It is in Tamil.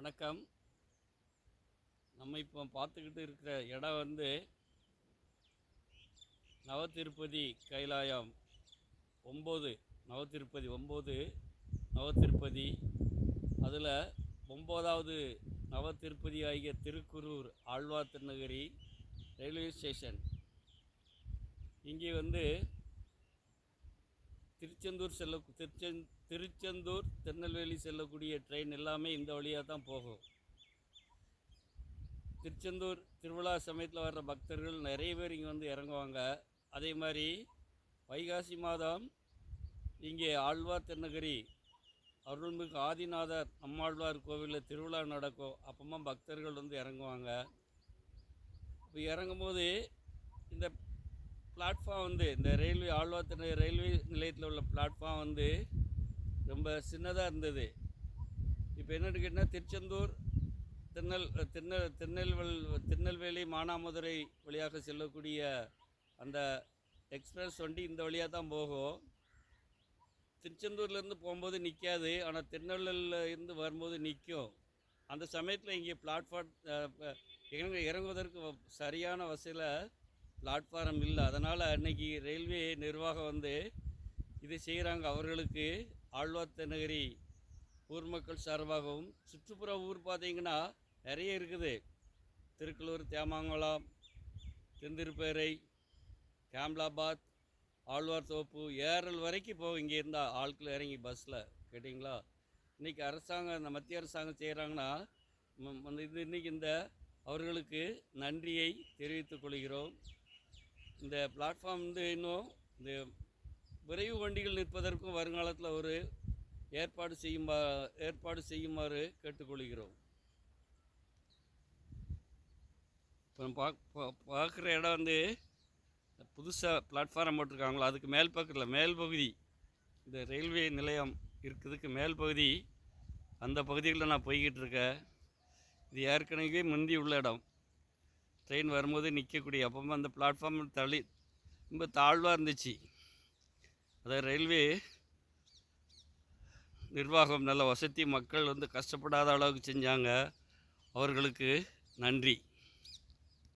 வணக்கம். நம்ம இப்போ பார்த்துக்கிட்டு இருக்கிற இடம் வந்து நவதிருப்பதி கைலாயம் 9 நவதிருப்பதி 9 நவதிருப்பதி. அதில் 9வது நவதிருப்பதி ஆகிய திருக்குரூர் ஆழ்வார் திருநகரி ரயில்வே ஸ்டேஷன். இங்கே வந்து திருச்செந்தூர் திருநெல்வேலி செல்லக்கூடிய ட்ரெயின் எல்லாமே இந்த வழியாக தான் போகும். திருச்செந்தூர் திருவிழா சமயத்தில் வர்ற பக்தர்கள் நிறைய பேர் இங்கே வந்து இறங்குவாங்க. அதே மாதிரி வைகாசி மாதம் இங்கே ஆழ்வார் திருநகரி அருள்மிகு ஆதிநாதர் நம்மாழ்வார் கோவிலில் திருவிழா நடக்கும். அப்பமா பக்தர்கள் வந்து இறங்குவாங்க. இப்போ இறங்கும்போது இந்த பிளாட்ஃபார்ம் வந்து இந்த ஆழ்வார் திருநகரி ரயில்வே நிலையத்தில் உள்ள பிளாட்ஃபார்ம் வந்து ரொம்ப சின்னதாக இருந்தது. இப்போ என்னென்னு கேட்டால் திருச்செந்தூர் திருநெல்வேலி மானாமதுரை வழியாக செல்லக்கூடிய அந்த எக்ஸ்பிரஸ் வண்டி இந்த வழியாக தான் போகும். திருச்செந்தூர்லேருந்து போகும்போது நிற்காது, ஆனால் திருநெல்வேலியில் இருந்து வரும்போது நிற்கும். அந்த சமயத்தில் இங்கே பிளாட்ஃபார்ம் இறங்குவதற்கு சரியான வசதியில் பிளாட்ஃபார்ம் இல்லை. அதனால் அன்றைக்கி ரயில்வே நிர்வாகம் வந்து இதை செய்கிறாங்க. அவர்களுக்கு ஆழ்வார் திருநகரி ஊர் மக்கள் சார்பாகவும் சுற்றுப்புற ஊர் பார்த்திங்கன்னா நிறைய இருக்குது. திருக்கலூர், தேமாங்குளம், திருந்திருப்பேரை, கேம்லாபாத், ஆழ்வார் தோப்பு, ஏரல் வரைக்கும் போகும். இங்கே இருந்தால் ஆட்கள் இறங்கி பஸ்ஸில் கேட்டிங்களா. இன்றைக்கி அரசாங்கம் மத்திய அரசாங்கம் செய்கிறாங்கன்னா இன்றைக்கி அவர்களுக்கு நன்றியை தெரிவித்துக் கொள்கிறோம். இந்த பிளாட்ஃபார்ம் வந்து இன்னும் இந்த விரைவு வண்டிகள் நிற்பதற்கும் வருங்காலத்தில் ஒரு ஏற்பாடு செய்யுமாறு கேட்டுக்கொள்கிறோம். இப்போ பார்க்குற இடம் வந்து புதுசாக பிளாட்ஃபார்ம் போட்டிருக்காங்களோ அதுக்கு மேல் பகுதி இந்த ரயில்வே நிலையம் இருக்கிறதுக்கு மேல் பகுதி, அந்த பகுதிகளில் நான் போய்கிட்டு இருக்கேன். இது ஏற்கனவே முந்தி உள்ள இடம். ட்ரெயின் வரும்போது நிற்கக்கூடிய அப்போ அந்த பிளாட்ஃபார்ம் ரொம்ப தாழ்வாக இருந்துச்சு. அதை ரயில்வே நிர்வாகம் நல்ல வசதி, மக்கள் வந்து கஷ்டப்படாத அளவுக்கு செஞ்சாங்க. அவர்களுக்கு நன்றி.